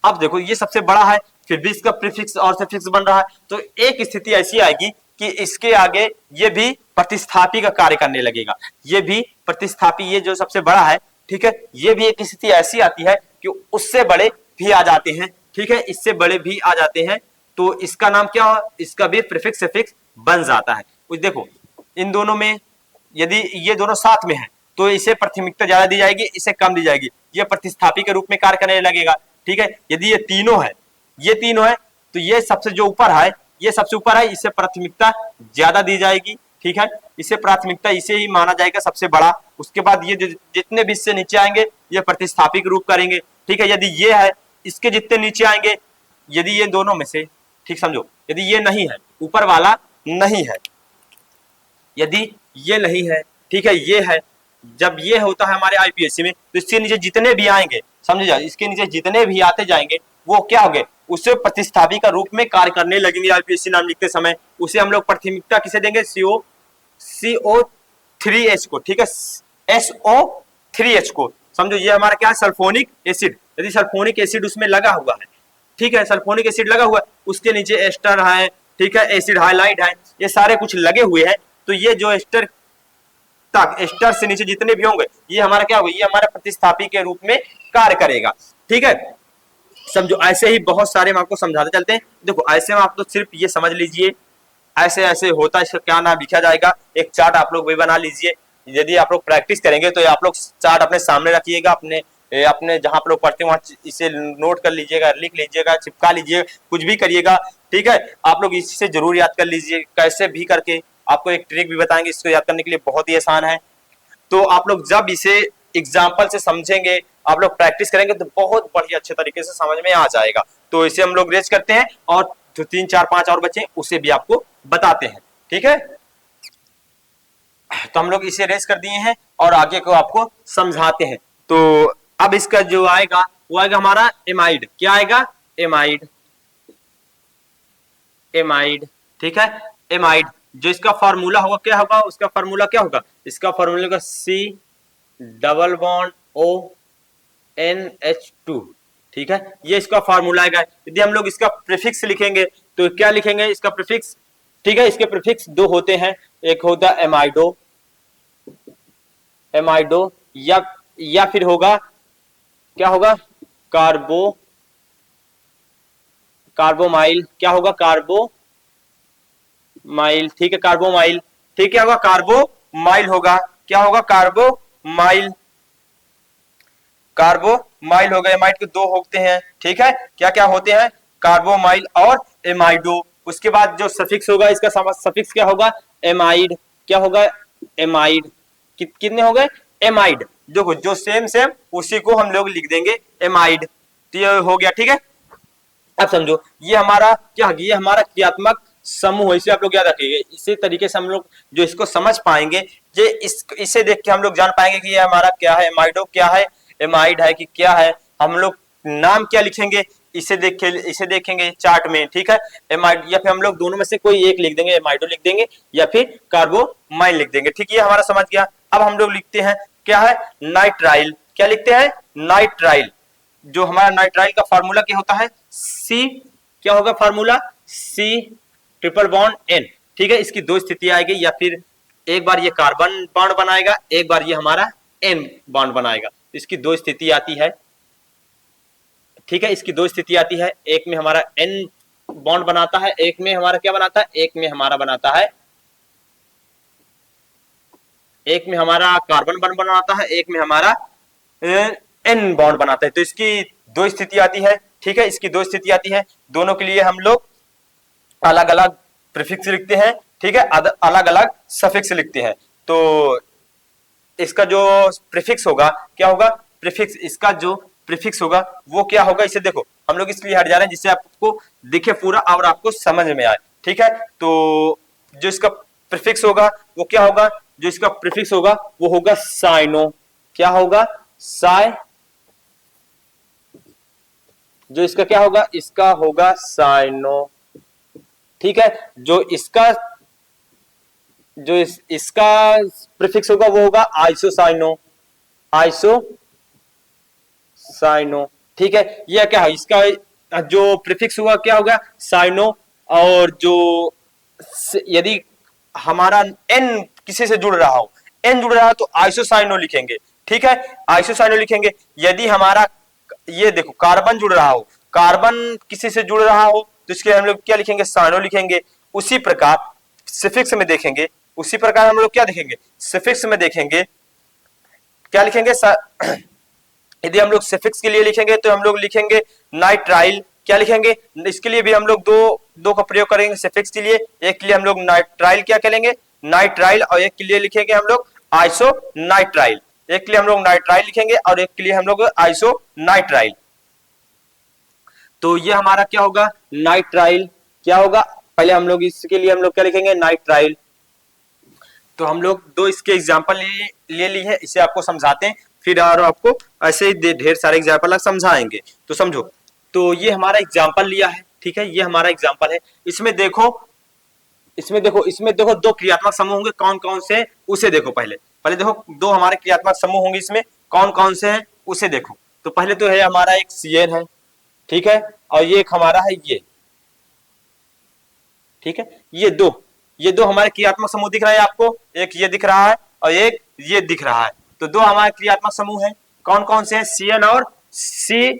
अब देखो ये सबसे बड़ा है, फिर भी इसका प्रीफिक्स और सफिक्स बन रहा है, तो एक स्थिति ऐसी आएगी कि इसके आगे ये भी प्रतिस्थापी का कार्य करने लगेगा। ये भी प्रतिस्थापी, ये जो सबसे बड़ा है, ठीक है, ये भी एक स्थिति ऐसी आती है कि उससे बड़े भी आ जाते हैं, ठीक है, इससे बड़े भी आ जाते हैं। तो इसका नाम क्या हो, इसका भी प्रीफिक्स सफिक्स बन जाता है। कुछ देखो इन दोनों में, यदि ये दोनों साथ में है तो इसे प्राथमिकता ज्यादा दी जाएगी, इसे कम दी जाएगी, ये प्रतिस्थापी के रूप में कार्य करने लगेगा, ठीक है। यदि ये तीनों है तो ये सबसे जो ऊपर है, ये सबसे ऊपर है, इसे प्राथमिकता ज्यादा दी जाएगी, ठीक है, इसे प्राथमिकता, इसे ही माना जाएगा सबसे बड़ा। उसके बाद ये जितने भी इससे नीचे आएंगे ये प्रतिस्थापी के रूप करेंगे, ठीक है। यदि ये है, इसके जितने नीचे आएंगे, यदि ये दोनों में से, ठीक समझो, यदि ये नहीं है, ऊपर वाला नहीं है, यदि ये नहीं है, ठीक है, ये है, जब ये होता है हमारे आईपीएससी में, तो इसके नीचे जितने भी आएंगे, समझे जाए, इसके नीचे जितने भी आते जाएंगे वो क्या होंगे, उसे प्रतिस्थापी का रूप में कार्य करने लगेंगे। आईपीएससी नाम लिखते समय उसे हम लोग प्राथमिकता किसे देंगे, CO3H को, ठीक है, SO3H को। समझो ये हमारा क्या है, सल्फोनिक एसिड। यदि सल्फोनिक एसिड उसमें लगा हुआ है, ठीक है, सल्फोनिक एसिड लगा हुआ है, उसके नीचे एस्टर है, ठीक है, एसिड हाइलाइड है, ये सारे कुछ लगे हुए हैं। तो ये जो एस्टर तक, एस्टर से नीचे जितने भी होंगे, ये हमारा क्या होगा, ये हमारा प्रतिस्थापी के रूप में कार्य करेगा, ठीक है। समझो ऐसे ही बहुत सारे हम आपको समझाते चलते हैं। देखो ऐसे में आप तो सिर्फ ये समझ लीजिए, ऐसे ऐसे होता है, इसका क्या नाम लिखा जाएगा, एक चार्ट आप लोग भी बना लीजिए। यदि आप लोग प्रैक्टिस करेंगे तो आप लोग चार्ट अपने सामने रखिएगा, अपने जहां आप लोग पढ़ते हैं वहां इसे नोट कर लीजिएगा, लिख लीजिएगा, चिपका लीजिएगा, कुछ भी करिएगा, ठीक है। आप लोग इससे जरूर याद कर लीजिए, कैसे भी करके। आपको एक ट्रिक भी बताएंगे, इसको याद करने के लिए बहुत ही आसान है। तो आप लोग जब इसे एग्जाम्पल से समझेंगे, आप लोग प्रैक्टिस करेंगे तो बहुत बढ़िया अच्छे तरीके से समझ में आ जाएगा। तो इसे हम लोग रेज करते हैं और जो 3 4 5 और बच्चे उसे भी आपको बताते हैं, ठीक है। तो हम लोग इसे रेज कर दिए हैं और आगे को आपको समझाते हैं। तो अब इसका जो आएगा वो आएगा हमारा एमाइड। क्या आएगा, एमाइड, ठीक है, एमाइड। जो इसका फार्मूला होगा क्या होगा, उसका फार्मूला क्या होगा, इसका फार्मूला होगा COONH2, ठीक है, ये इसका फार्मूला आएगा। यदि हम लोग इसका प्रीफिक्स लिखेंगे तो क्या लिखेंगे, इसका प्रीफिक्स, ठीक है, इसके प्रीफिक्स दो होते हैं, एक होता है एमाइडो या फिर होगा क्या होगा, कार्बोमाइल, क्या होगा, कार्बोमाइल, ठीक है, कार्बोमाइल, ठीक है, होगा कार्बोमाइल होगा। क्या होगा? कार्बोमाइल। कार्बोमाइल हो गए। एमाइड के दो होते हैं, ठीक है, क्या क्या होते हैं? कार्बोमाइल और एमाइडो। उसके बाद जो सफिक्स होगा, इसका सफिक्स क्या होगा? एमाइड। क्या होगा? एमाइड। कितने हो गए? एमाइड। देखो जो सेम सेम उसी को हम लोग लिख देंगे एमाइड। तो ये हो गया, ठीक है। अब समझो ये हमारा क्या, ये हमारा क्रियात्मक समूह है, इसे आप लोग याद रखिएगा। इसी तरीके से हम लोग जो इसको समझ पाएंगे, ये इसे देख के हम लोग जान पाएंगे कि ये हमारा क्या है, एमाइडो क्या है, एमाइड है कि क्या है। हम लोग नाम क्या लिखेंगे, इसे देखेंगे चार्ट में, ठीक है। एमाइड, या फिर हम लोग दोनों में से कोई एक लिख देंगे, एमाइडो लिख देंगे या फिर कार्बोमाइल लिख देंगे, ठीक है। ये हमारा समझ गया। अब हम लोग लिखते हैं क्या है? नाइट्राइल। क्या लिखते हैं? नाइट्राइल। जो हमारा नाइट्राइल का फार्मूला क्या होता है? सी। क्या होगा formula? C triple bond N, ठीक है। इसकी दो स्थिति आएगी, या फिर एक बार ये कार्बन बॉन्ड बनाएगा, एक बार ये हमारा एन बॉन्ड बनाएगा। इसकी दो स्थिति आती है, ठीक है। इसकी दो स्थिति आती है, एक में हमारा एन बॉन्ड बनाता है, एक में हमारा क्या बनाता है? एक में हमारा बनाता है, एक में हमारा कार्बन बॉन्ड बनाता है, एक में हमारा एन बॉन्ड बनाता है। तो इसकी दो स्थिति आती है, ठीक है। इसकी दो स्थिति आती है, दोनों के लिए हम लोग अलग अलग प्रीफिक्स लिखते हैं, ठीक है, अलग अलग सफिक्स लिखते हैं। तो इसका जो प्रीफिक्स होगा क्या होगा? प्रीफिक्स, इसका जो प्रीफिक्स होगा वो क्या होगा? इसे देखो हम लोग इसलिए हट जा रहे हैं जिससे आपको दिखे पूरा और आपको समझ में आए, ठीक है। तो जो इसका प्रीफिक्स होगा वो क्या होगा? जो इसका प्रीफिक्स होगा वो होगा साइनो। क्या होगा? साइ। जो इसका क्या होगा? इसका होगा साइनो, ठीक है। इसका प्रीफिक्स होगा वो होगा आइसोसाइनो। आइसोसाइनो, ठीक है। यह क्या है? इसका जो प्रीफिक्स हुआ क्या होगा? साइनो। और जो यदि हमारा एन किसी से जुड़ रहा हो, एन जुड़ रहा है तो आइसोसाइनो लिखेंगे, ठीक है, आइसोसाइनो लिखेंगे। यदि हमारा ये देखो कार्बन जुड़ रहा हो, कार्बन किसी से जुड़ रहा हो तो इसके हम लोग क्या लिखेंगे? साइनो लिखेंगे। उसी प्रकार सफिक्स में देखेंगे, उसी प्रकार हम लोग क्या देखेंगे? सफिक्स में देखेंगे क्या लिखेंगे? यदि हम लोग सफिक्स के लिए लिखेंगे तो हम लोग लिखेंगे नाइट्राइल। क्या लिखेंगे? इसके लिए भी हम लोग दो का प्रयोग करेंगे सफिक्स के लिए। एक के लिए हम लोग नाइट्राइल क्या करेंगे? नाइट्राइल। और एक के लिए लिखेंगे हम लोग आइसो नाइट्राइल। एक के लिए हम लोग नाइट्राइल लिखेंगे और एक के लिए हम लोग आइसो नाइट्राइल। तो ये हमारा क्या होगा? नाइट्राइल। क्या होगा? पहले हम लोग इसके लिए हम लोग क्या लिखेंगे? नाइट्राइल। तो हम लोग दो इसके एग्जाम्पल ले लिए हैं, इसे आपको समझाते हैं, फिर और आपको ऐसे ही ढेर सारे एग्जाम्पल समझाएंगे। तो समझो, तो ये हमारा एग्जाम्पल लिया है, ठीक है, ये हमारा एग्जाम्पल है। इसमें देखो दो क्रियात्मक समूह होंगे, कौन कौन से उसे देखो। पहले देखो दो हमारे क्रियात्मक समूह होंगे, इसमें कौन कौन से हैं उसे देखो। तो पहले तो है हमारा एक CN है, ठीक है, और ये एक हमारा है ये, ठीक है। ये दो हमारे क्रियात्मक समूह दिख रहे हैं आपको, एक ये दिख रहा है और एक ये दिख रहा है। तो दो हमारे क्रियात्मक समूह हैं, कौन कौन से हैं? CN और C,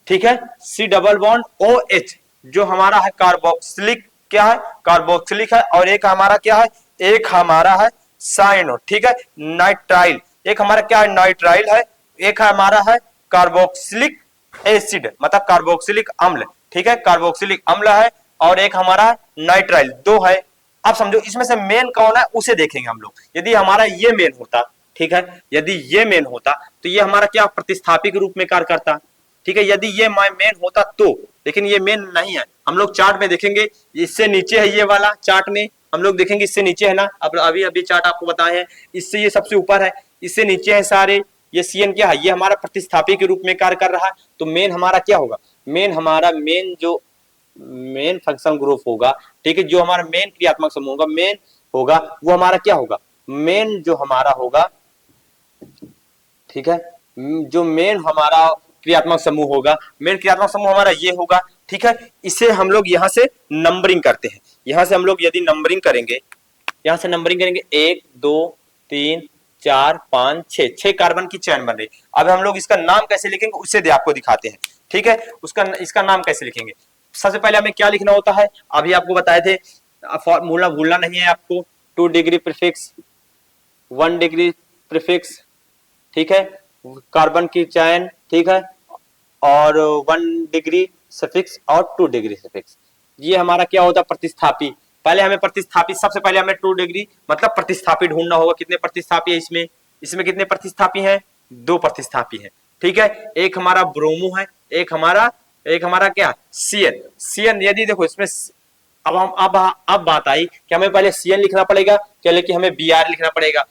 ठीक है, C डबल बॉन्ड OH। जो हमारा है कार्बोक्सिलिक, क्या है? कार्बोक्सिलिक है। और एक हमारा क्या है? एक हमारा है साइनो, ठीक है, नाइट्राइल। एक हमारा क्या है? नाइट्राइल है। एक हमारा है कार्बोक्सिलिक एसिड, मतलब कार्बोक्सिलिक अम्ल, ठीक है, कार्बोक्सिलिक अम्ल है। और एक हमारा नाइट्राइल, दो है। अब समझो इसमें से मेन कौन है उसे देखेंगे हम लोग। यदि हमारा ये मेन होता, ठीक है, यदि ये मेन होता तो ये हमारा क्या प्रतिस्थापी के रूप में कार्य करता, ठीक है। यदि ये मेन होता तो, लेकिन ये मेन नहीं है। हम लोग चार्ट में देखेंगे, इससे नीचे है ये वाला, चार्ट में हम लोग देखेंगे इससे नीचे है ना, अब अभी चार्ट आपको बताए हैं, इससे ये सबसे ऊपर है, इससे नीचे है सारे। ये CN क्या है? ये हमारा प्रतिस्थापी के रूप में कार्य कर रहा है। तो मेन हमारा क्या होगा? मेन फंक्शनल ग्रुप होगा, ठीक है, जो हमारा मेन क्रियात्मक समूह होगा, मेन होगा वो हमारा क्या होगा? मेन जो हमारा होगा, ठीक है, जो मेन हमारा क्रियात्मक समूह होगा, मेन क्रियात्मक समूह हमारा ये होगा, ठीक है। इसे हम लोग यहां से नंबरिंग करते हैं। यहां से हम लोग यदि नंबरिंग करेंगे, यहां से नंबरिंग करेंगे 1 2 3 4 5 6, 6 कार्बन की चैन बन रही। अब हम लोग इसका नाम कैसे लिखेंगे उसे आपको दिखाते हैं, ठीक है। इसका नाम कैसे लिखेंगे? सबसे पहले हमें क्या लिखना होता है? अभी आपको बताए थे, फॉर्मूला भूलना नहीं है आपको। 2 डिग्री प्रीफिक्स, 1 डिग्री प्रीफिक्स, ठीक है, कार्बन की चैन, ठीक है, और 1 डिग्री सफिक्स और 2 डिग्री सफिक्स। ये हमारा क्या होता है, प्रतिस्थापी। पहले हमें प्रतिस्थापी, सबसे पहले हमें 2 डिग्री मतलब प्रतिस्थापी ढूंढना होगा। कितने प्रतिस्थापी है इसमें, इसमें कितने प्रतिस्थापी हैं, 2 प्रतिस्थापी हैं, ठीक है। एक हमारा ब्रोमो है, एक हमारा क्या, सीएन। सीएन यदि देखो इसमें अब हम अब बात आई कि हमें पहले सीएन लिखना पड़ेगा क्या, लेकिन हमें बीआर लिखना पड़ेगा।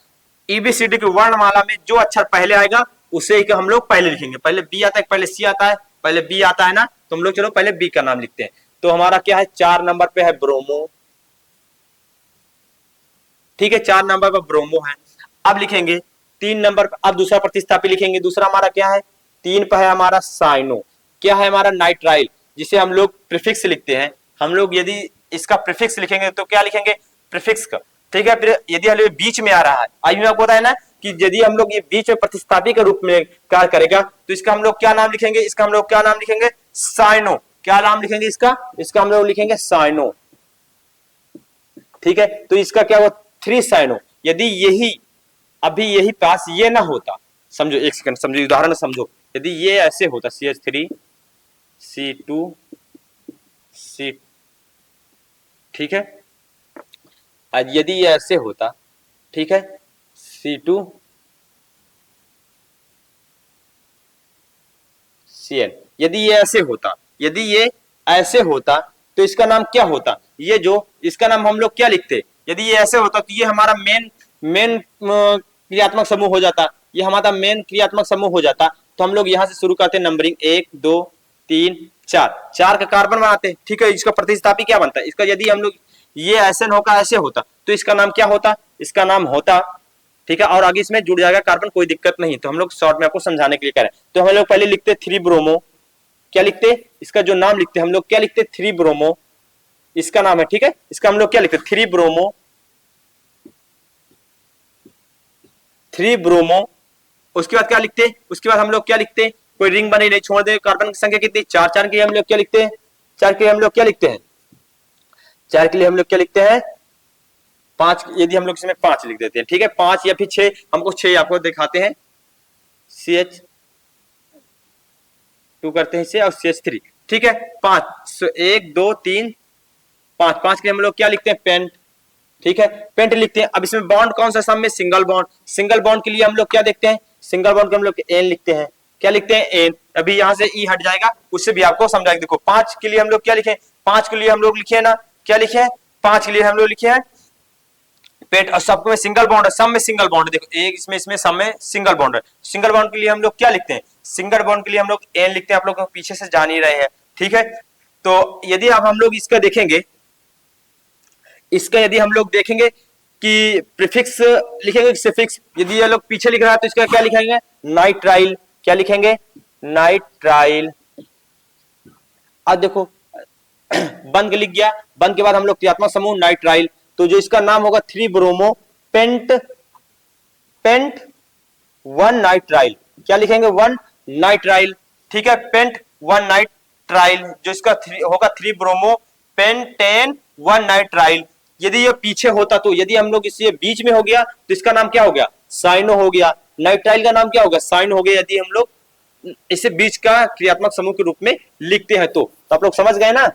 ईबीसीडी की वर्णमाला में जो अक्षर पहले आएगा उसे ही हम लोग पहले लिखेंगे। पहले बी आता है, पहले सी आता है, पहले बी आता है ना, तो हम लोग चलो पहले बी का नाम लिखते हैं। तो हमारा क्या है, 4 नंबर पे है ब्रोमो, ठीक है, 4 नंबर पर ब्रोमो है। अब लिखेंगे 3 नंबर पर, अब दूसरा प्रतिस्थापी लिखेंगे। दूसरा हमारा क्या है, 3 पर है हमारा साइनो, क्या है हमारा नाइट्राइल, जिसे हम लोग प्रीफिक्स लिखते हैं। हम लोग यदि इसका प्रीफिक्स लिखेंगे तो क्या लिखेंगे, प्रीफिक्स का, ठीक है। फिर यदि हम बीच में आ रहा है, आज मैं आपको बताया ना कि यदि हम लोग ये बीच में प्रतिस्थापी के रूप में कार्य करेगा तो इसका हम लोग क्या नाम लिखेंगे, इसका हम लोग क्या नाम लिखेंगे, साइनो। क्या नाम लिखेंगे इसका, इसका हम लोग लिखेंगे साइनो, ठीक है। तो इसका क्या हुआ, 3 साइनो। यदि यही अभी यही पास ये ना होता, समझो एक सेकंड, समझो उदाहरण समझो, यदि ये ऐसे होता CH3 C2 C, ठीक है, यदि ये ऐसे होता, ठीक है, C2 CN, यदि ये ऐसे होता, यदि ये ऐसे होता तो इसका नाम क्या होता, ये जो इसका नाम हम लोग क्या लिखते, यदि ये ऐसे होता तो ये हमारा मेन क्रियात्मक समूह हो जाता, ये हमारा मेन क्रियात्मक समूह हो जाता। तो हम लोग यहां से शुरू करते हैं नंबरिंग 1 2 3 4, 4 का कार्बन बनाते हैं, ठीक है। इसका प्रतिस्थापी क्या बनता है, इसका यदि हम लोग ये ऐसे होगा, ऐसे होता तो इसका नाम क्या होता, इसका नाम होता, ठीक है, और आगे इसमें जुड़ जाएगा कार्बन, कोई दिक्कत नहीं। तो हम लोग शॉर्ट में आपको समझाने के लिए करें, तो हम लोग पहले लिखते 3 ब्रोमो, क्या लिखते, इसका जो नाम लिखते हम लोग क्या लिखते, 3 ब्रोमो, इसका नाम है, ठीक है। इसका हम लोग क्या लिखते, 3 ब्रोमो, 3 ब्रोमो। उसके बाद क्या लिखते, उसके बाद हम लोग क्या लिखते, कोई रिंग बनी नहीं, छोड़ दे। कार्बन की संख्या कितनी, 4, 4 के लिए हम लोग क्या लिखते हैं, 4 के लिए हम लोग क्या लिखते हैं, 4 के लिए हम लोग क्या लिखते हैं, 5, यदि हम लोग इसमें 5 लिख देते हैं, ठीक है, 5 या फिर 6, हमको 6 आपको दिखाते हैं, CH2 करते हैं इसे, और CH3, ठीक है, 5, 1 2 3 5, 5 के लिए हम लोग क्या लिखते हैं, पेंट, ठीक है, पेंट लिखते हैं। अब इसमें बॉन्ड कौन सा, सब में सिंगल बॉन्ड, सिंगल बॉन्ड के लिए हम लोग क्या देखते हैं, सिंगल बॉन्ड के हम लोग एन लिखते हैं, क्या लिखते हैं, एन। अभी यहां से ई हट जाएगा, उससे भी आपको समझाएगा। देखो 5 के लिए हम लोग क्या लिखे, 5 के लिए हम लोग लिखे ना, क्या लिखे, 5 के लिए हम लोग लिखे हैं पेट, और सब में सिंगल बॉन्ड है, सब में सिंगल बॉन्ड, देखो एक इसमें सब में सिंगल बॉन्ड है। सिंगल बॉन्ड के लिए हम लोग क्या लिखते हैं, सिंगल बॉन्ड के लिए हम लोग एन लिखते हैं, आप लोग पीछे से जान ही रहे हैं, ठीक है। तो यदि अब हम लोग इसका देखेंगे, इसका यदि हम लोग देखेंगे कि प्रीफिक्स लिखेंगे सफिक्स, यदि ये लोग पीछे लिख रहा है तो इसका क्या लिखेंगे, नाइट्राइल, क्या लिखेंगे, नाइट्राइल। अब देखो बंद लिख गया, बंद के बाद हम लोग क्रियात्मक समूह नाइट्राइल, तो जो इसका नाम होगा 3 ब्रोमो पेंट, पेंट 1 नाइट्राइल, क्या लिखेंगे, 1 नाइट्राइल, ठीक है, पेंट 1 नाइट्राइल, जो इसका होगा 3 ब्रोमो पेंटेन 1 नाइट्राइल। यदि ये पीछे होता तो, यदि हम लोग इसे बीच में हो गया तो इसका नाम क्या हो गया, साइनो हो गया, नाइट्राइल का नाम क्या होगा, साइनो हो गया, यदि हम लोग इसे बीच का क्रियात्मक समूह के रूप में लिखते हैं तो आप लोग समझ गए ना,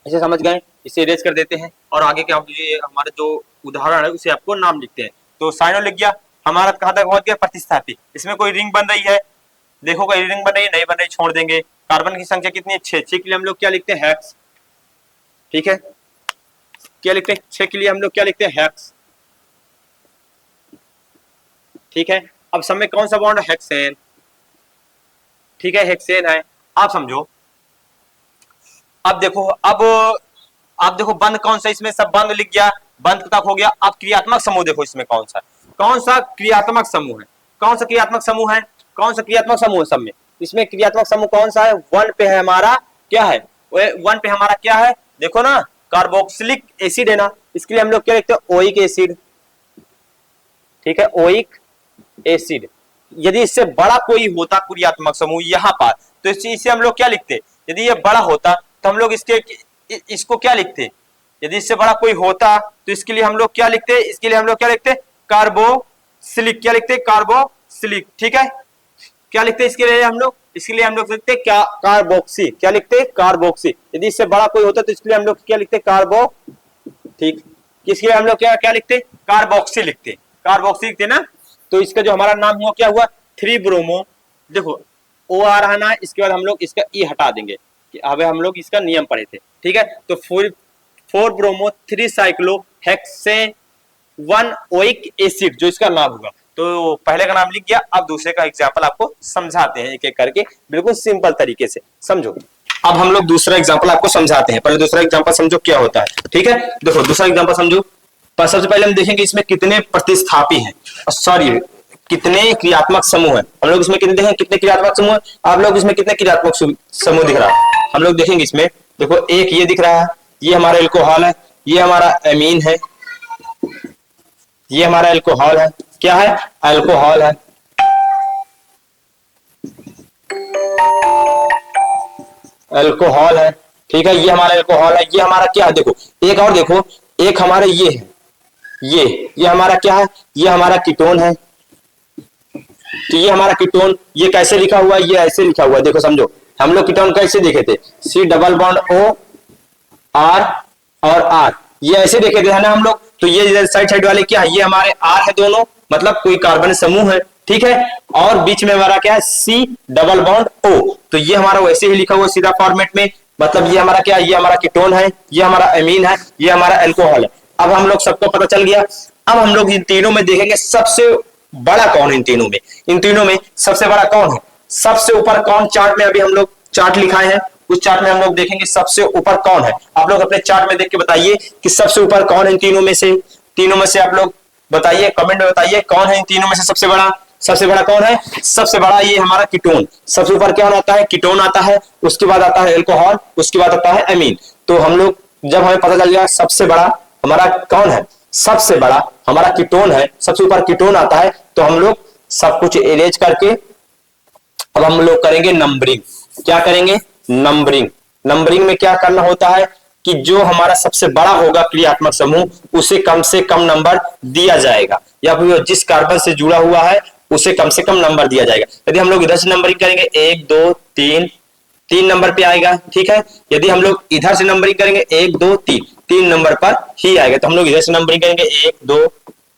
इसे समझ गए, इसे इरेज कर देते हैं और आगे क्या हमारे जो उदाहरण है उसे आपको नाम लिखते हैं। तो साइनो लिख गया, हमारा कहां तक पहुंच गया, प्रतिस्थापी। इसमें कोई रिंग बन रही है, देखो कोई रिंग बन रही है, नहीं बन रही, छोड़ देंगे। कार्बन की संख्या कितनी है, 6, 6 के लिए हम लोग क्या लिखते हैं, हेक्स, ठीक है, क्या लिखते हैं, 6 के लिए हम लोग क्या लिखते हैं, हेक्स, ठीक है। अब सब में कौन सा बॉन्ड है, हेक्सेन, ठीक है, हेक्सेन है। आप समझो, अब देखो, अब देखो बंद कौन सा, इसमें सब बंद लिख गया, बंद तक हो गया। अब क्रियात्मक समूह देखो, इसमें कौन सा क्रियात्मक समूह है, कौन सा क्रियात्मक समूह है, कौन सा क्रियात्मक समूह है सब में, इसमें क्रियात्मक समूह कौन सा है, 1 पे है हमारा, क्या है, 1 पे हमारा क्या है, देखो ना, कार्बोक्सिलिक एसिड है ना, इसके लिए हम लोग क्या लिखते हैं, ओइक एसिड, ठीक है, ओइक एसिड। यदि इससे बड़ा कोई होता क्रियात्मक समूह यहाँ पर तो इसे हम लोग क्या लिखते, यदि ये बड़ा होता तो हम लोग इसको क्या लिखते, यदि इससे बड़ा कोई होता तो इसके लिए हम लोग क्या लिखते, इसके लिए हम लोग क्या लिखते, कार्बोक्सिलिक, क्या लिखते हैं कार्बोक्सिलिक, ठीक है। क्या लिखते हैं इसके लिए हम लोग, इसके लिए हम लोग लिखते हैं क्या कार्बोक्सी, क्या लिखते हैं कार्बोक्सी। यदि इससे बड़ा कोई होता तो इसके लिए हम लोग क्या लिखते हैं कार्बो, ठीक, इसके लिए हम लोग क्या क्या लिखते हैं कार्बोक्सी लिखते हैं, कार्बोक्सी लिखते हैं ना। तो इसका जो हमारा नाम हुआ क्या हुआ 3 ब्रोमो, देखो ओ आ रहा ना, इसके बाद हम लोग इसका ई हटा देंगे, अब हम लोग इसका नियम पढ़े थे, ठीक है। तो 4 bromo 3 cyclo hexane 1 oic acid जो इसका नाम होगा। तो पहले का नाम लिख गया, अब दूसरे का एग्जाम्पल आपको समझाते हैं एक एक करके, बिल्कुल सिंपल तरीके से समझो। अब हम लोग दूसरा एग्जाम्पल आपको समझाते हैं, पहले दूसरा एग्जाम्पल समझो क्या होता है, ठीक है। देखो दूसरा एग्जाम्पल समझो, सबसे पहले हम देखेंगे इसमें कितने प्रतिस्थापी हैं, सॉरी कितने क्रियात्मक समूह है। हम लोग इसमें कितने देखेंगे, कितने क्रियात्मक समूह है, आप लोग इसमें कितने क्रियात्मक समूह दिख रहा है, हम लोग देखेंगे इसमें। देखो एक ये दिख रहा है, ये हमारा एल्कोहल है, ये हमारा एमीन है, ये हमारा एल्कोहल है, क्या है अल्कोहल है, अल्कोहल है, ठीक है। ये हमारा अल्कोहल है, ये हमारा क्या है, देखो एक और देखो, एक हमारा ये है, ये हमारा क्या है, ये हमारा कीटोन है। तो ये हमारा कीटोन, ये कैसे लिखा हुआ है, ये ऐसे लिखा हुआ है, देखो समझो। हम लोग कीटोन कैसे देखे थे, C double bond O R और R, ये ऐसे देखे थे है ना हम लोग। तो ये साइड साइड वाले क्या है, ये हमारे R है दोनों, मतलब कोई कार्बन समूह है, ठीक है। और बीच में हमारा क्या है C डबल बॉन्ड O, तो ये हमारा वैसे ही लिखा हुआ सीधा फॉर्मेट में, मतलब ये हमारा क्या है, ये हमारा कीटोन है, ये हमारा एमीन है, ये हमारा अल्कोहल है। अब हम लोग सबको पता चल गया। अब हम लोग इन तीनों में देखेंगे सबसे बड़ा कौन है, इन तीनों में सबसे बड़ा कौन है, सबसे ऊपर कौन, चार्ट में अभी हम लोग चार्ट लिखाए हैं, उस चार्ट में हम लोग देखेंगे सबसे ऊपर कौन है। आप लोग अपने चार्ट में देख के बताइए कि सबसे ऊपर कौन है इन तीनों में से आप लोग बताइए, कमेंट में बताइए कौन है इन तीनों में से सबसे बड़ा। सबसे बड़ा कौन है, सबसे बड़ा ये हमारा कीटोन, सबसे ऊपर क्या आता है कीटोन आता है, उसके बाद आता है एल्कोहल, उसके बाद आता है एमीन। तो हम लोग जब हमें पता चल गया सबसे बड़ा हमारा कौन है, सबसे बड़ा हमारा कीटोन है, सबसे ऊपर कीटोन आता है, तो हम लोग सब कुछ इरेज करके अब हम लोग करेंगे नंबरिंग। क्या करेंगे, नंबरिंग। नंबरिंग में क्या करना होता है कि जो हमारा सबसे बड़ा होगा क्रियात्मक समूह उसे कम से कम नंबर दिया जाएगा, या फिर जिस कार्बन से जुड़ा हुआ है उसे कम से कम नंबर दिया जाएगा। यदि हम लोग इधर से नंबरिंग करेंगे 1 2 3, 3 नंबर पे आएगा, ठीक है। यदि हम लोग इधर से नंबरिंग करेंगे 1 2 3, 3 नंबर पर ही आएगा। तो हम लोग इधर से नंबरिंग करेंगे 1 2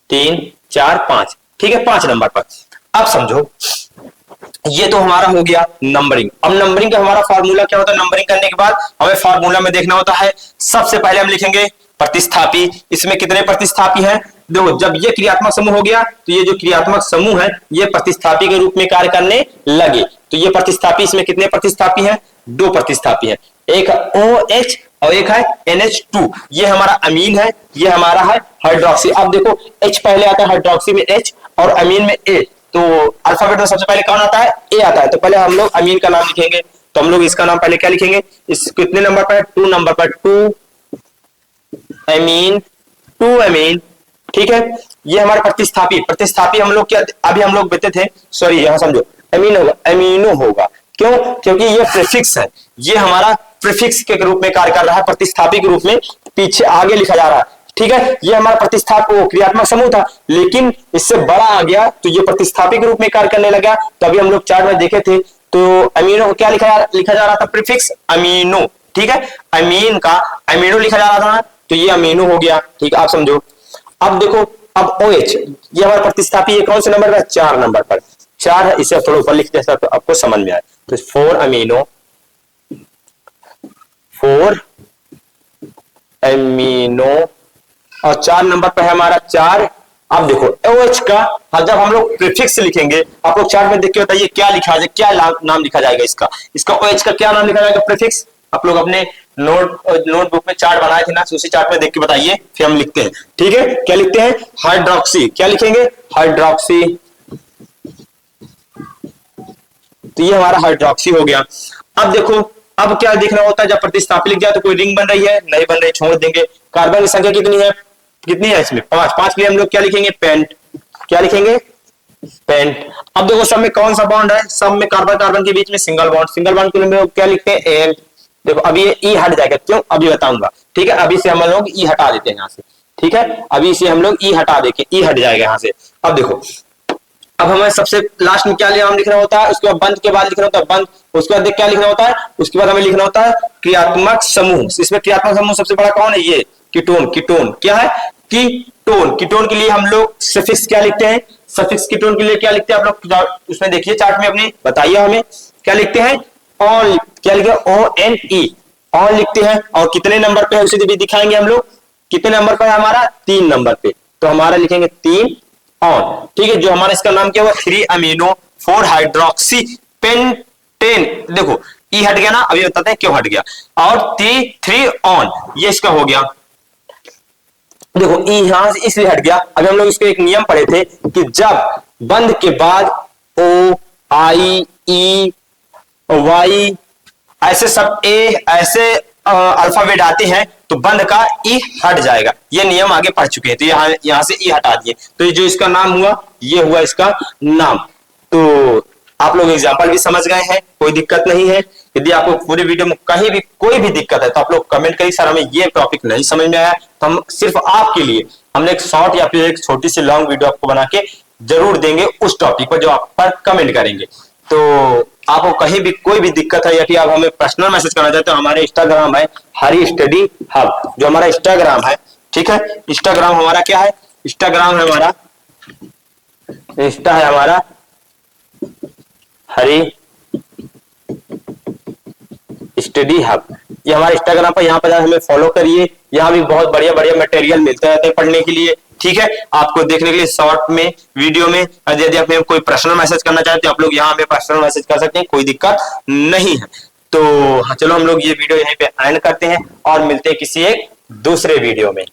3 4 5, ठीक है, 5 नंबर पर। अब समझो ये तो हमारा हो गया नंबरिंग। अब नंबरिंग का हमारा फार्मूला क्या होता है, नंबरिंग करने के बाद हमें फार्मूला में देखना होता है, सबसे पहले हम लिखेंगे प्रतिस्थापी। इसमें कितने प्रतिस्थापी हैं, देखो जब ये क्रियात्मक समूह हो गया तो ये जो क्रियात्मक समूह है ये प्रतिस्थापी के रूप में कार्य करने लगे। तो ये प्रतिस्थापी, इसमें कितने प्रतिस्थापी हैं, 2 प्रतिस्थापी हैं, एक OH और एक है NH2। ये हमारा अमीन है, ये हमारा है हाइड्रोक्सी। अब देखो H पहले आता है, हाइड्रोक्सी में H और अमीन में A। तो अल्फाबेट में सबसे पहले कौन आता है, ए आता है। तो पहले हम लोग अमीन का नाम लिखेंगे, तो हम लोग इसका नाम पहले क्या लिखेंगे, इस कितने नंबर पर, 2 नंबर पर, 2 अमीन, 2 अमीन, ठीक है। ये हमारे प्रतिस्थापी हम लोग क्या अभी हम लोग बताते थे, सॉरी यहां समझो अमीन होगा, अमीनो होगा, क्यों, क्योंकि ये प्रीफिक्स है, ये हमारा प्रीफिक्स के रूप में कार्य कर रहा है, प्रतिस्थापी के रूप में पीछे आगे लिखा जा रहा है, ठीक है। ये हमारा प्रतिस्थापक क्रियात्मक समूह था, लेकिन इससे बड़ा आ गया तो ये प्रतिस्थापी के रूप में कार्य करने लगा। तो अभी हम लोग चार्ट में देखे थे, तो अमीनो क्या लिखा जा रहा था, प्रीफिक्स अमीनो, ठीक है। अमीन का अमीनो लिखा जा रहा था, तो ये अमीनो हो गया, ठीक है, आप समझो। अब देखो, अब OH ये हमारा प्रतिस्थापी, ये कौन से नंबर पर, 4 नंबर पर, 4 है, इसे थोड़ा ऊपर लिख देता तो आपको समझ में आए। तो 4 अमीनो, 4 अमीनो और 4 नंबर पर है हमारा 4। अब देखो OH का जब हम लोग प्रीफिक्स लिखेंगे, आप लोग चार्ट में देख के बताइए क्या लिखा जाए, क्या नाम लिखा जाएगा इसका OH का क्या नाम लिखा जाएगा, प्रीफिक्स। आप लोग अपने नोटबुक में चार्ट बनाए थे ना, उसी चार्ट में देख के बताइए, फिर हम लिखते हैं, ठीक है। क्या लिखते हैं, हाइड्रोक्सी, क्या लिखेंगे, हाइड्रोक्सी। तो ये हमारा हाइड्रोक्सी हो गया। अब देखो, अब क्या देखना होता है, जब प्रतिस्थापी लिख जाए तो कोई रिंग बन रही है, नहीं बन रही, छोड़ देंगे। कार्बन की संख्या कितनी है इसमें, 5 के लिए हम लोग क्या लिखेंगे, पेंट, क्या लिखेंगे, पेंट। अब देखो सब में कौन सा बॉन्ड है, सब में कार्बन के बीच में सिंगल बॉन्ड के लिए क्या लिखते हैं, एल। देखो अभी ये ई हट जाएगा, क्यों, अभी बताऊंगा, ठीक है। अभी से हम लोग ई हटा देते हैं यहाँ से, ठीक है, अभी इसे हम लोग ई हटा देंगे, ई हट जाएगा यहां से। अब देखो, अब हमें सबसे लास्ट में क्या नाम लिखना होता है, उसके बाद बंद के बाद लिखना होता है बंद, उसके बाद क्या लिखना होता है, उसके बाद हमें लिखना होता है क्रियात्मक समूह। इसमें क्रियात्मक समूह सबसे बड़ा कौन है, ये कीटोन। कीटोन क्या है, कीटोन। कीटोन के लिए हम लोग सफिक्स क्या लिखते हैं, सफिक्स कीटोन के लिए क्या लिखते हैं आप लोग उसमें देखिए चार्ट में अपने, बताइए हमें क्या लिखते हैं, ऑन। क्या लिखे, ONE, ऑन लिखते हैं। और कितने नंबर पे है उसे भी दिखाएंगे हम लोग, कितने नंबर पर है हमारा, 3 नंबर पे, तो हमारा लिखेंगे 3 ऑन। ठीक है, जो हमारा इसका नाम क्या हुआ, 3 अमीनो 4 हाइड्रोक्सी पेंटेन। देखो ई हट गया ना, अभी बताते हैं क्यों हट गया। और 3 ऑन, ये इसका हो गया। देखो ई यहां से इसलिए हट गया, अभी हम लोग इसको एक नियम पढ़े थे कि जब बंद के बाद O I E Y ऐसे सब ऐसे अल्फाबेट आते हैं तो बंद का ई हट जाएगा। ये नियम आगे पढ़ चुके हैं, तो यहां से ई हटा दिए, तो ये जो इसका नाम हुआ, ये हुआ इसका नाम। तो आप लोग एग्जाम्पल भी समझ गए हैं, कोई दिक्कत नहीं है। यदि आपको पूरे वीडियो में कहीं भी कोई भी दिक्कत है तो आप लोग कमेंट करिए, सर हमें ये टॉपिक नहीं समझ में आया, तो हम सिर्फ आपके लिए हमने एक शॉर्ट या फिर एक छोटी सी लॉन्ग वीडियो आपको बना के जरूर देंगे उस टॉपिक पर जो आप पर कमेंट करेंगे। तो आपको कहीं भी कोई भी दिक्कत है या फिर आप हमें पर्सनल मैसेज करना चाहते हो, हमारे इंस्टाग्राम है हरी स्टडी हब, जो हमारा इंस्टाग्राम है। ठीक है, इंस्टाग्राम हमारा क्या है, इंस्टाग्राम है हमारा, इंस्टा है हमारा हरी स्टडी हब, ये हमारे इंस्टाग्राम पर, यहाँ पर हमें फॉलो करिए। यहाँ भी बहुत बढ़िया बढ़िया मटेरियल मिलते रहते हैं पढ़ने के लिए। ठीक है, आपको देखने के लिए शॉर्ट में वीडियो में, यदि आप कोई पर्सनल मैसेज करना चाहते हैं आप लोग यहाँ हमें पर्सनल मैसेज कर सकते हैं, कोई दिक्कत नहीं है। तो चलो हम लोग ये वीडियो यहीं पे एंड करते हैं और मिलते हैं किसी एक दूसरे वीडियो में।